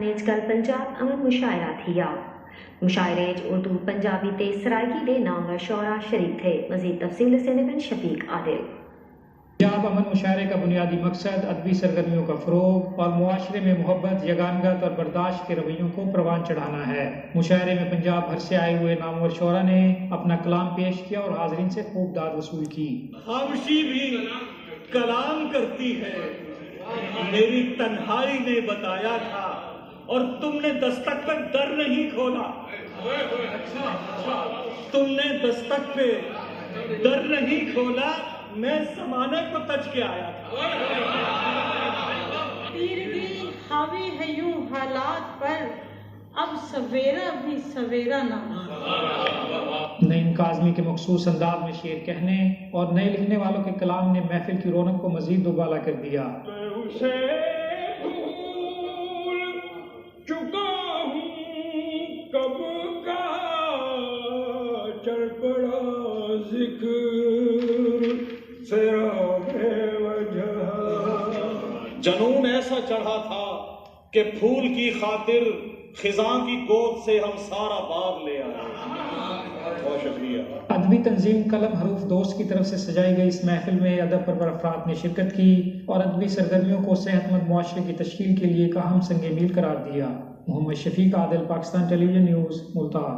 نیج کل پنجاب امن مشاعرہ تھیا مشاعرے اردو پنجابی تے سرائیکی دے نامور شعراء شریک تھے۔ مزید تفصیل سے بن شفیق عادل۔ پنجاب امن مشاعرے کا بنیادی مقصد ادبی سرگرمیوں کا فروغ اور معاشرے میں محبت، یگانگت اور برداشت کے رویوں کو پروان چڑھانا ہے۔ مشاعرے میں پنجاب بھر سے آئے ہوئے نامور شعراء نے اپنا کلام پیش کیا اور حاضرین سے خوب داد وصول کی۔ خاموشی بھی کلام کرتی ہے، میری تنہائی نے بتایا تھا اور تم نے دستک پر در نہیں کھولا، تم نے دستک پہ در نہیں کھولا، میں زمانے کو تج کے آیا تھا۔ تیرگی حاوی ہے یوں حالات پر، اب سویرا بھی سویرا نہ۔ نعیم کاظمی کے مخصوص انداز میں شعر کہنے اور نئے لکھنے والوں کے کلام نے محفل کی رونق کو مزید دوبالا کر دیا۔ اسے بھول چکا ہوں کب کا چل پڑا ذکر تیرا بے وجہ، جنون ایسا چڑھا تھا کہ پھول کی خاطر خزاں کی گود سے ہم سارا باغ لے آئے۔ بہت شکریہ۔ ادبی تنظیم قلم حروف دوست کی طرف سے سجائی گئی اس محفل میں ادب پرور افراد نے شرکت کی اور ادبی سرگرمیوں کو صحت مند معاشرے کی تشکیل کے لیے ایک اہم سنگ میل قرار دیا۔ محمد شفیق عادل، پاکستان ٹیلی ویژن نیوز، ملتان۔